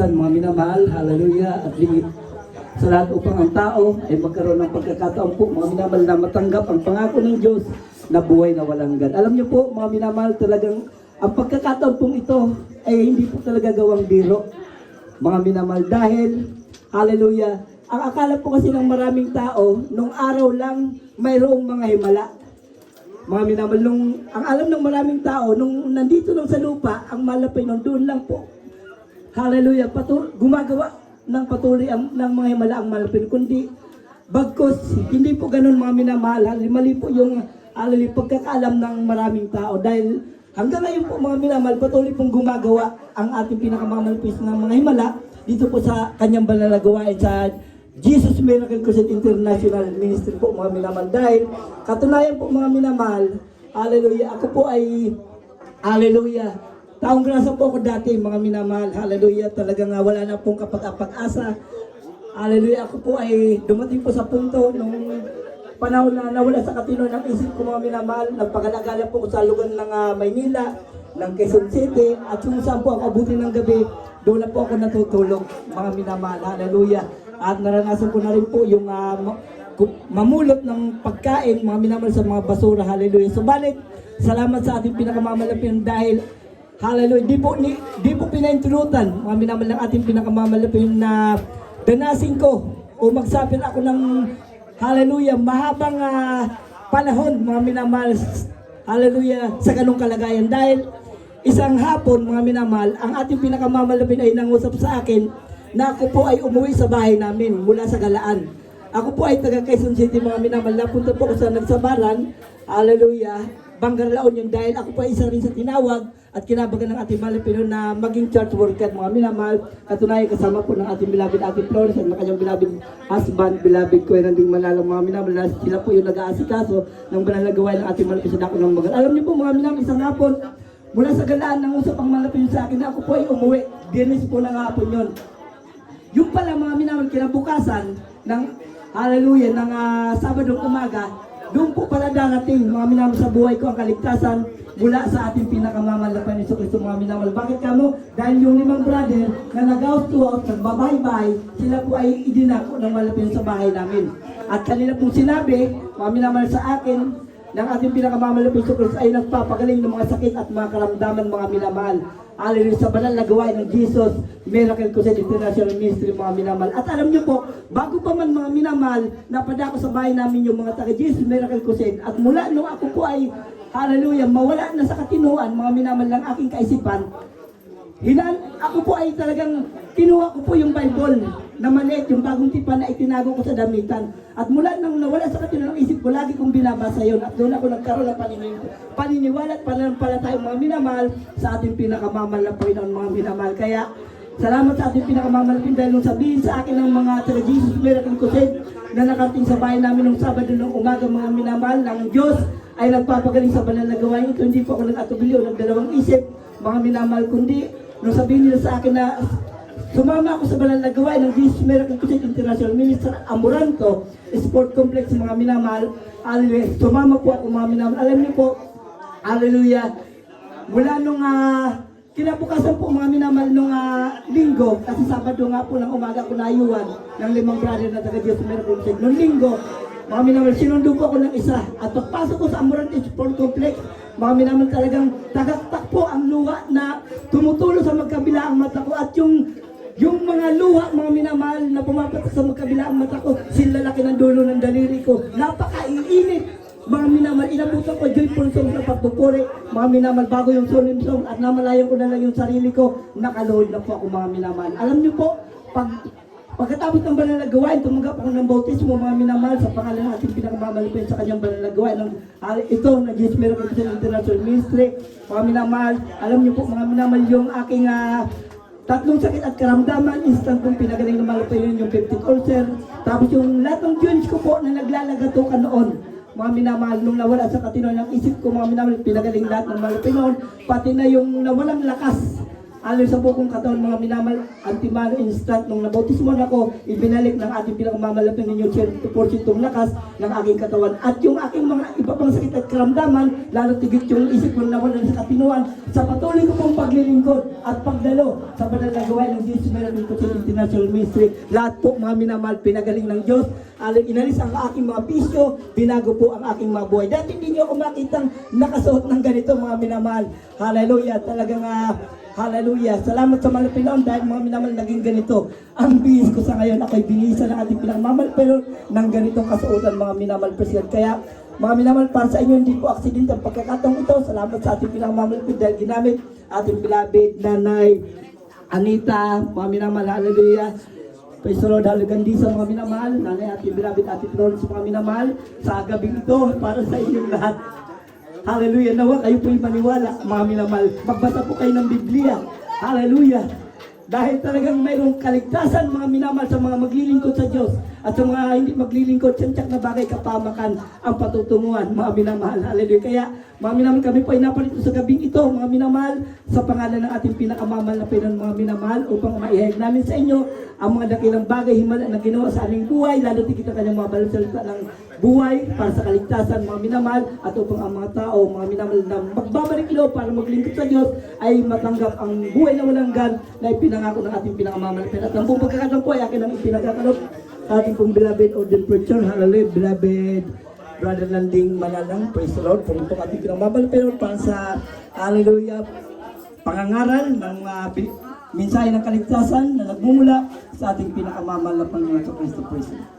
Mga minamahal, hallelujah, at ligit sa lahat upang ang tao ay magkaroon ng pagkakataon po, mga minamahal, na matanggap ang pangako ng Diyos na buhay na walang hanggan. Alam niyo po, mga minamahal, talagang ang pagkakataon pong ito ay hindi po talaga gawang biro, mga minamahal, dahil, hallelujah, ang akala po kasi ng maraming tao, nung araw lang mayroong mga himala. Mga minamahal, ang alam ng maraming tao, nung nandito lang sa lupa, ang malapay nun, doon lang po. Hallelujah, gumagawa ng patuloy ng mga himala ang malapin, kundi bagkos, hindi po ganun mga minamahal, mali po yung pagkakaalam ng maraming tao, dahil hanggang ngayon po mga minamahal, patuloy pong gumagawa ang ating pinakamamalapis ng mga himala dito po sa kanyang banal na gawain sa Jesus Miracle Crusade International Ministry po mga minamahal, dahil katunayan po mga minamahal, hallelujah, ako po ay, hallelujah, taong grasa po ako dati, mga minamahal, hallelujah, talagang wala na pong kapag-asa. Hallelujah, ako po ay dumating po sa punto nung panahon na nawala sa katino ng isip ko, mga minamahal. Nagpagalagala po ko sa lugar ng Maynila, ng Quezon City, at kung saan po ako abutin ng gabi, doon na po ako natutulog, mga minamahal, hallelujah. At naranasan ko na rin po yung mamulot ng pagkain, mga minamahal, sa mga basura, hallelujah. Subalit, salamat sa ating pinakamamalapin dahil hallelujah, di po pinaintulutan, mga minamahal, ng ating pinakamamalapin na danasin ko o magsapil ako ng, hallelujah, mahabang panahon, mga minamahal, hallelujah, sa ganong kalagayan. Dahil isang hapon, mga minamahal, ang ating pinakamamalapin ay nangusap sa akin na ako po ay umuwi sa bahay namin mula sa Galaan. Ako po ay taga Quezon City, mga minamahal, napunta po ako sa Nagsabaran, hallelujah, Bangarlaon yun, dahil ako po ay isa rin sa tinawag at kinabagan ng ating malapino na maging church worker, mga minamahal. Katunayan kasama po ng ating beloved Ate Flores at ng kanyang beloved husband, beloved ko ay nanding malalang, mga minamahal, na sila po yung nag-aasikaso ng banal na gawain ng ating malapino sa dako ng mga. Alam niyo po mga minamahal, isang hapon mula sa Galaan nang usap ang malapino sa akin na ako po ay umuwi. Dinis po ng hapon yun. Yung pala mga minamahal, kinabukasan ng, hallelujah, ng Sabadong umaga, doon po pala darating, mga minamahal, sa buhay ko ang kaligtasan mula sa ating pinakamamal na Panginoon Kristo, mga minamahal. Bakit kamo? Dahil yung 5 brother na nag-house to house, nagbabahay-bahay, sila po ay idinako ng malapit sa bahay namin. At kanila pong sinabi, mga minamahal, sa akin, ng ating pinakamamal na Panginoon Kristo ay nagpapagaling ng mga sakit at mga karamdaman, mga minamahal. Hallelujah, sa banal na gawain ng Jesus Miracle Crusade International Ministry, mga minamahal. At alam niyo po, bago pa man, mga minamahal, napadako sa bahay namin yung mga taga Jesus Miracle Crusade. At mula nung ako po ay, hallelujah, mawala na sa katinuan, mga minamahal, ng aking kaisipan, ako po ay talagang kinuha ko po yung Bible na maliit, yung bagong tipan na itinago ko sa damitan. At mula nang nawala sa katinuan ng isip ko, lagi kong binabasa yun. At doon ako nagkaroon ng paniniwala at pananampalataya, mga minamahal, sa ating pinakamamal na Panginoon, mga minamahal. Kaya, salamat sa ating pinakamamalapin dahil nung sabihin sa akin ng mga taga Jesus Miracle Crusade na nakarating sa bahay namin nung Sabado ng umaga, mga minamahal, ng Diyos ay nagpapagaling sa banal na gawain ito. Hindi po ako nag-atubilyo, nagdalawang isip, mga minamahal, kundi nung sabihin nila sa akin na sumama ako sa banal na gawain ng Jesus Miracle Crusade International Ministry Amoranto Sport Complex, mga minamahal, hallelujah, sumama po ako, mga minamahal. Alam niyo po, hallelujah, mula nung kinabukasan po, mga minamahal, nung linggo, kasi Sabado nga po ng umaga ko nayuwan ng 5 brother na taga Jesus Miracle Crusade. Nung linggo, mga minamahal, sinundo po ako ng isa at pagpasok ko sa Amoranto Sport Complex, mga minamahal, talagang tagaktak po ang luha na tumutulo sa magkabila ang mata ko, at yung mga luha, mga minamahal, na pumapatak sa magkabila ang mata ko, silalaki ng dulo ng daliri ko, napaka-iinit, mga minamahal. Inabutan ko joyful song sa pagpupuri, mga minamahal, bago yung solemn song, at namalayan ko na lang yung sarili ko, nakaluhod na po ako, mga minamahal. Alam niyo po, pagkatapos ng banal na gawain, tumanggap ako ng bautismo, mga minamahal, sa pangalan ng ating pinakamamalapin sa kanyang banal na gawain ng ito na Jesus Miracle Crusade International Ministry, mga minamahal. Alam niyo po, mga minamahal, yung aking tatlong sakit at karamdaman, instant kong pinagaling ng malapin yung peptic ulcer. Tapos yung lahat ng joints ko po na naglalagatukan noon, mga minamahal, nung nawala sa katino ng isip ko, mga minamahal, pinagaling lahat ng malapin noon, pati na yung nawalang lakas. Ayon sa bukong katawan mga minamahal, antimano instant nung nabautismo na ako, ibinalik ng ating pinakamamalapin ninyo 100% lakas ng aking katawan. At yung aking mga iba pang sakit at karamdaman, lalo tigit yung isip ko na wala sa katinuan, sa patuloy ko pong paglilingkod at pagdalo sa banal na gawain ng Jesus Miracle International Ministry. Lahat po mga minamahal, pinagaling ng Diyos. Inalis ang aking mga bisyo, binago po ang aking mga buhay. Dati hindi nyo ako makitang nakasuot ng ganito mga minamahal. Hallelujah, talagang hallelujah. Salamat sa mga Pinoon dahil mga minamahal naging ganito. Ang bihis ko sa ngayon, ako'y binisa ng ating pinakamamal pero ng ganitong kasuotan mga minamahal President. Kaya mga minamahal, para sa inyo hindi po aksidente ang pagkakataong ito. Salamat sa ating pinakamamal dahil ginamit ating beloved Nanay Anita, mga minamahal, hallelujah. Praise the Lord, halagang sa mga minamahal, Nanay ating beloved ating Florence, mga minamahal, sa gabing ito para sa inyong lahat. Hallelujah. Nawa kayo po'y maniwala, mga minamahal. Magbasa po kayo ng Biblia. Hallelujah. Dahil talagang mayroong kaligtasan, mga minamahal, sa mga maglilingkod sa Diyos. At sa mga hindi maglilingkod, tiyak na bagay kapamakan ang patutunguhan, mga minamahal. Hallelujah. Kaya, mga minamahal, kami po ay napalito sa gabing ito, mga minamahal, sa pangalan ng ating pinakamamal na Panginoon, mga minamahal, upang maihayag namin sa inyo ang mga dakilang bagay himala na ginawa sa aming buhay, lalo tigit ang kanyang mga balsalita ng buhay para sa kaligtasan, mga minamahal, at upang ang mga tao, mga minamahal, na magbabalik loob para maglingkod sa Diyos ay matanggap ang buhay na walang gan na ipinangako ng ating pinakamamal. At ang buong pagkakataon po ay akin ang ipinagkakalop sa ating pong beloved ordained preacher, hallelujah, beloved Brother Landing Manalang, praise the Lord, puro po ating pinakamamal pero para sa hallelujah, pangangaral ng mensahe ng kaligtasan na nagmumula sa ating pinakamamal na Panginoon sa Kristo. Praise the Lord.